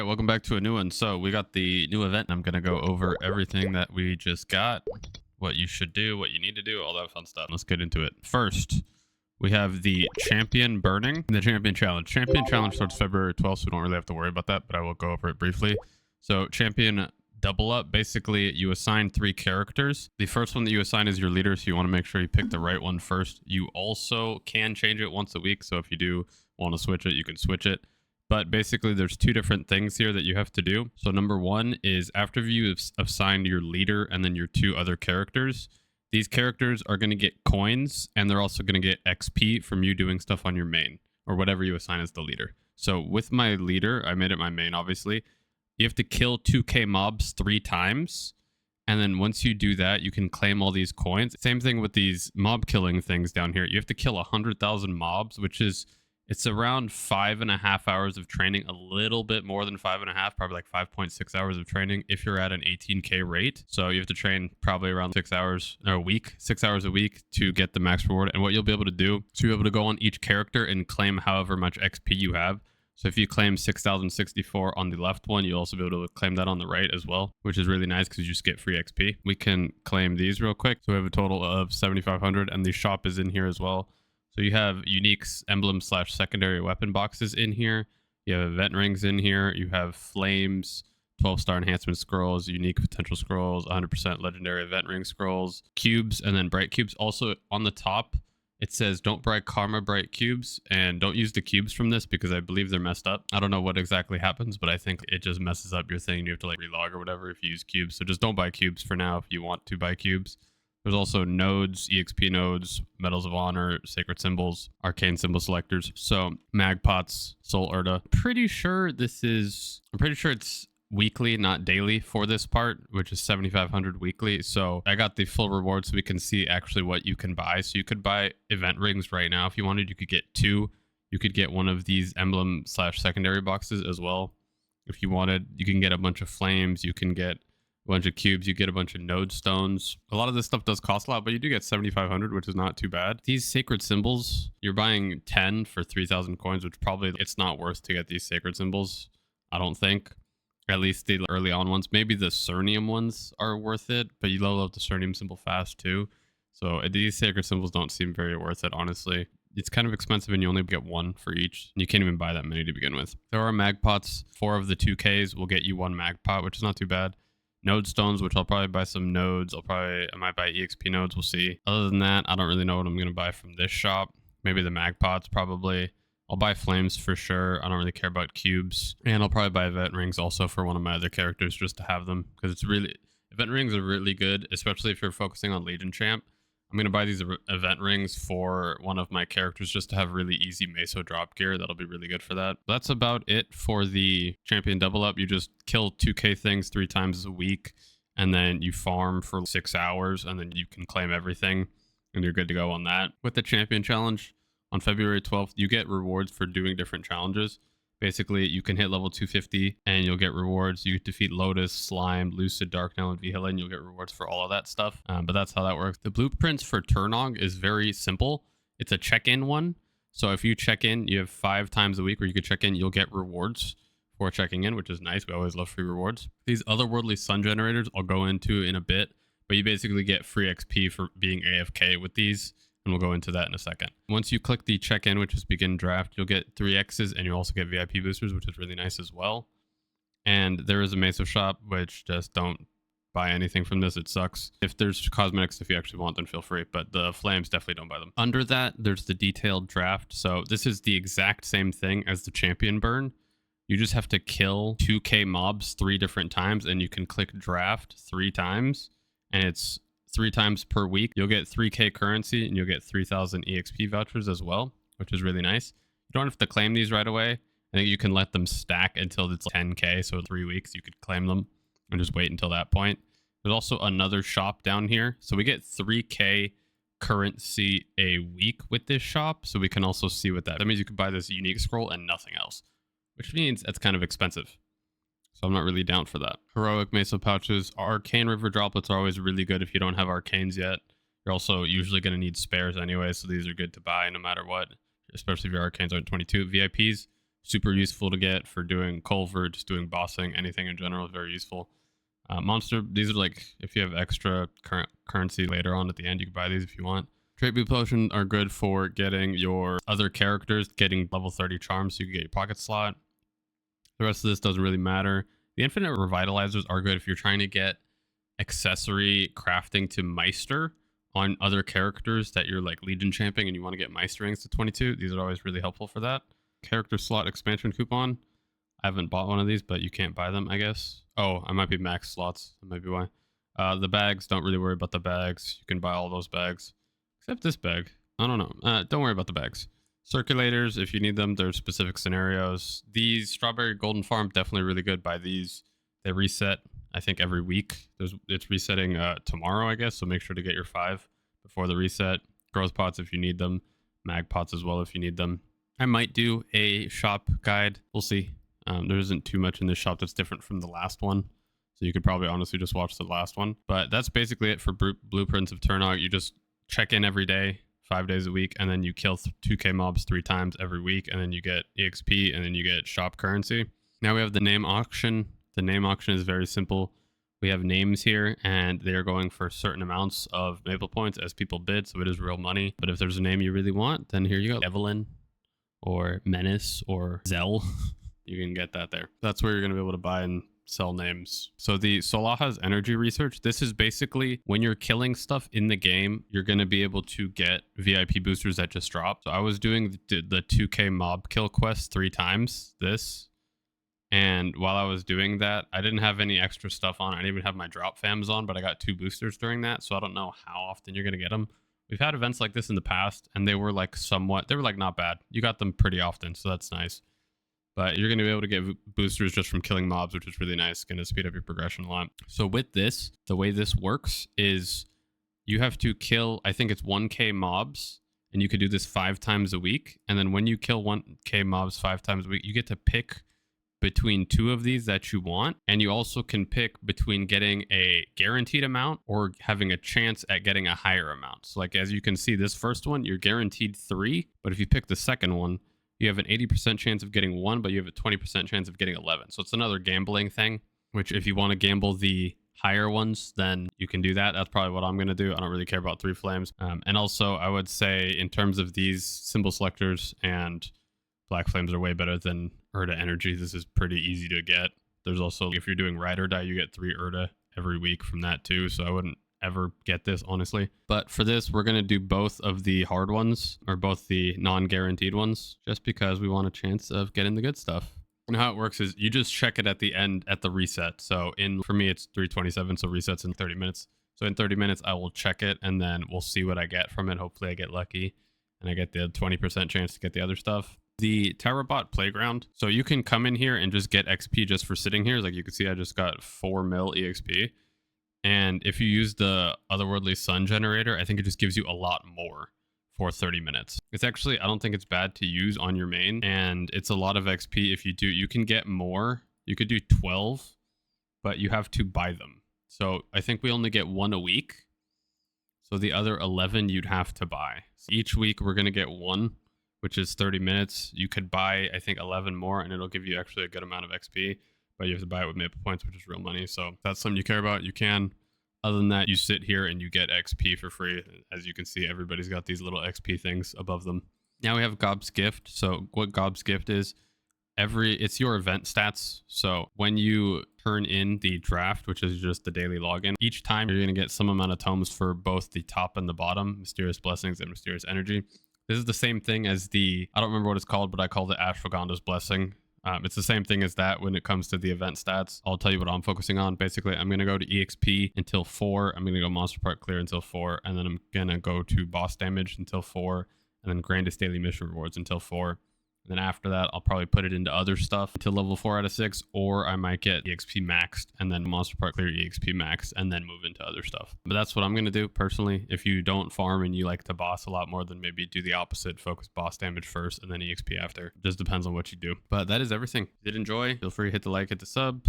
All right, welcome back to a new one. So we got the new event. I'm going to go over everything that we just got, what you should do, what you need to do, all that fun stuff. Let's get into it. First, we have the champion burning and the champion challenge. Champion challenge starts February 12th, so we don't really have to worry about that, but I will go over it briefly. So champion double up, basically you assign 3 characters. The first one that you assign is your leader, so you want to make sure you pick the right one first. You also can change it once a week, so if you do want to switch it, you can switch it. But basically, there's 2 different things here that you have to do. So number 1 is after you've assigned your leader and then your 2 other characters, these characters are going to get coins, and they're also going to get XP from you doing stuff on your main, or whatever you assign as the leader. So with my leader, I made it my main, obviously. You have to kill 2k mobs 3 times. And then once you do that, you can claim all these coins. Same thing with these mob killing things down here. You have to kill 100,000 mobs, which is... it's around 5.5 hours of training, a little bit more than 5.5, probably like 5.6 hours of training if you're at an 18k rate. So you have to train probably around 6 hours a week to get the max reward. And what you'll be able to do, so you'll be able to go on each character and claim however much XP you have. So if you claim 6,064 on the left one, you'll also be able to claim that on the right as well, which is really nice because you just get free XP. We can claim these real quick. So we have a total of 7,500, and the shop is in here as well. So you have unique emblem / secondary weapon boxes in here. You have event rings in here. You have flames, 12-star enhancement scrolls, unique potential scrolls, 100% legendary event ring scrolls, cubes, and then bright cubes. Also on the top, it says don't buy karma bright cubes, and don't use the cubes from this because I believe they're messed up. I don't know what exactly happens, but I think it just messes up your thing. You have to like relog or whatever if you use cubes. So just don't buy cubes for now if you want to buy cubes. There's also nodes, EXP nodes, medals of honor, sacred symbols, arcane symbol selectors. So magpots, soul urda. I'm pretty sure it's weekly, not daily for this part, which is 7,500 weekly. So I got the full reward so we can see actually what you can buy. So you could buy event rings right now. If you wanted, you could get 2. You could get one of these emblem / secondary boxes as well. If you wanted, you can get a bunch of flames. You can get bunch of cubes, you get a bunch of node stones. A lot of this stuff does cost a lot, but you do get 7,500, which is not too bad. These sacred symbols, you're buying 10 for 3,000 coins, which probably it's not worth to get these sacred symbols, I don't think. At least the early on ones. Maybe the Cernium ones are worth it, but you level up the Cernium symbol fast too. So these sacred symbols don't seem very worth it, honestly. It's kind of expensive and you only get 1 for each. You can't even buy that many to begin with. There are magpots. 4 of the 2Ks will get you 1 magpot, which is not too bad. Node stones, which I'll probably buy some nodes. I might buy EXP nodes. We'll see. Other than that, I don't really know what I'm going to buy from this shop. Maybe the magpots, probably. I'll buy flames for sure. I don't really care about cubes. And I'll probably buy event rings also for one of my other characters just to have them. Because event rings are really good, especially if you're focusing on Legion Champ. I'm going to buy these event rings for one of my characters just to have really easy Meso drop gear. That'll be really good for that. That's about it for the champion double up. You just kill 2k things 3 times a week, and then you farm for 6 hours, and then you can claim everything, and you're good to go on that. With the champion challenge, on February 12th, you get rewards for doing different challenges. Basically, you can hit level 250 and you'll get rewards. You defeat Lotus, Slime, Lucid, Darknail, and Vihela, and you'll get rewards for all of that stuff. But that's how that works. The blueprints for turog is very simple. It's a check-in one. So if you check in, you have 5 times a week where you could check in, you'll get rewards for checking in, which is nice. We always love free rewards. These otherworldly sun generators I'll go into in a bit, but you basically get free XP for being AFK with these. And we'll go into that in a second. Once you click the check-in, which is begin draft, you'll get 3 X's and you also get VIP boosters, which is really nice as well. And there is a Meso shop, which just don't buy anything from this. It sucks. If there's cosmetics, if you actually want them, feel free. But the flames, definitely don't buy them. Under that, there's the detailed draft. So this is the exact same thing as the champion burn. You just have to kill 2k mobs 3 different times, and you can click draft 3 times. And it's 3 times per week. You'll get 3k currency and you'll get 3,000 EXP vouchers as well, which is really nice. You don't have to claim these right away. I think you can let them stack until it's 10k. So 3 weeks you could claim them and just wait until that point. There's also another shop down here. So we get 3k currency a week with this shop. So we can also see what that means. You could buy this unique scroll and nothing else, which means it's kind of expensive. So I'm not really down for that. Heroic Meso pouches. Arcane River droplets are always really good if you don't have arcanes yet. You're also usually going to need spares anyway, so these are good to buy no matter what, especially if your arcanes aren't 22. VIPs, super useful to get for doing culvert, just doing bossing, anything in general is very useful. Monster, these are like, if you have extra currency later on at the end, you can buy these if you want. Trait boot potion are good for getting your other characters, getting level 30 charms so you can get your pocket slot. The rest of this doesn't really matter. The infinite revitalizers are good if you're trying to get accessory crafting to Meister on other characters that you're like Legion champing and you want to get Meisterings to 22. These are always really helpful for that. Character slot expansion coupon. I haven't bought one of these, but you can't buy them, I guess. Oh, I might be max slots. That might be why. The bags, don't really worry about the bags. You can buy all those bags. Except this bag. I don't know. Don't worry about the bags. Circulators, if you need them, there's specific scenarios. These Strawberry Golden Farm, definitely really good. Buy these. They reset, I think, every week. It's resetting tomorrow, I guess, so make sure to get your 5 before the reset. Growth pots if you need them. Mag pots as well if you need them. I might do a shop guide. We'll see. There isn't too much in this shop that's different from the last one. So you could probably honestly just watch the last one. But that's basically it for Blueprints of Turnog. You just check in every day, 5 days a week, and then you kill 2k mobs 3 times every week, and then you get EXP, and then you get shop currency. Now we have the name auction. The name auction is very simple. We have names here, and they are going for certain amounts of Maple points as people bid, so it is real money. But if there's a name you really want, then here you go. Evelyn, or Menace, or Zell. You can get that there. That's where you're going to be able to buy and sell names. So the Solah has energy research. This is basically when you're killing stuff in the game, you're going to be able to get VIP boosters that just drop. So I was doing the 2k mob kill quest 3 times this. And while I was doing that, I didn't have any extra stuff on. I didn't even have my drop fams on, but I got 2 boosters during that. So I don't know how often you're going to get them. We've had events like this in the past, and they were like not bad. You got them pretty often, so that's nice. But you're going to be able to get boosters just from killing mobs, which is really nice. Going to speed up your progression a lot. So with this, the way this works is you have to kill, I think it's 1k mobs, and you could do this 5 times a week. And then when you kill 1k mobs 5 times a week, you get to pick between 2 of these that you want. And you also can pick between getting a guaranteed amount or having a chance at getting a higher amount. So like, as you can see, this first one, you're guaranteed 3. But if you pick the second one, you have an 80% chance of getting 1, but you have a 20% chance of getting 11. So it's another gambling thing, which if you want to gamble the higher ones, then you can do that. That's probably what I'm going to do. I don't really care about 3 flames. And also, I would say in terms of these symbol selectors, and black flames are way better than Urda energy. This is pretty easy to get. There's also, if you're doing ride or die, you get 3 Urda every week from that too. So I wouldn't ever get this, honestly. But for this, we're going to do both of the hard ones, or both the non-guaranteed ones, just because we want a chance of getting the good stuff. And how it works is you just check it at the end at the reset. So for me, it's 3:27, so resets in 30 minutes. So in 30 minutes, I will check it, and then we'll see what I get from it. Hopefully I get lucky, and I get the 20% chance to get the other stuff. The Tabot playground. So you can come in here and just get XP just for sitting here. Like you can see, I just got 4 mil EXP. And if you use the Otherworldly Sun generator, I think it just gives you a lot more for 30 minutes. It's actually, I don't think it's bad to use on your main, and it's a lot of XP. If you do, you can get more. You could do 12, but you have to buy them. So I think we only get 1 a week. So the other 11 you'd have to buy. So each week we're going to get 1, which is 30 minutes. You could buy, I think, 11 more, and it'll give you actually a good amount of XP. But you have to buy it with Maple points, which is real money. So if that's something you care about, you can. Other than that, you sit here and you get XP for free. As you can see, everybody's got these little XP things above them. Now we have Gob's Gift. So what Gob's Gift is, it's your event stats. So when you turn in the draft, which is just the daily login, each time you're going to get some amount of tomes for both the top and the bottom, Mysterious Blessings and Mysterious Energy. This is the same thing as I don't remember what it's called, but I call it Ashwagandha's Blessing. It's the same thing as that when it comes to the event stats. I'll tell you what I'm focusing on. Basically, I'm going to go to EXP until 4. I'm going to go Monster Part Clear until 4. And then I'm going to go to Boss Damage until 4. And then Grandest Daily Mission Rewards until 4. And then after that, I'll probably put it into other stuff until level 4 out of 6. Or I might get EXP maxed and then Monster Part Clear EXP maxed and then move into other stuff. But that's what I'm going to do personally. If you don't farm and you like to boss a lot more, then maybe do the opposite. Focus boss damage first and then EXP after. It just depends on what you do. But that is everything. If you did enjoy, feel free to hit the like, hit the sub.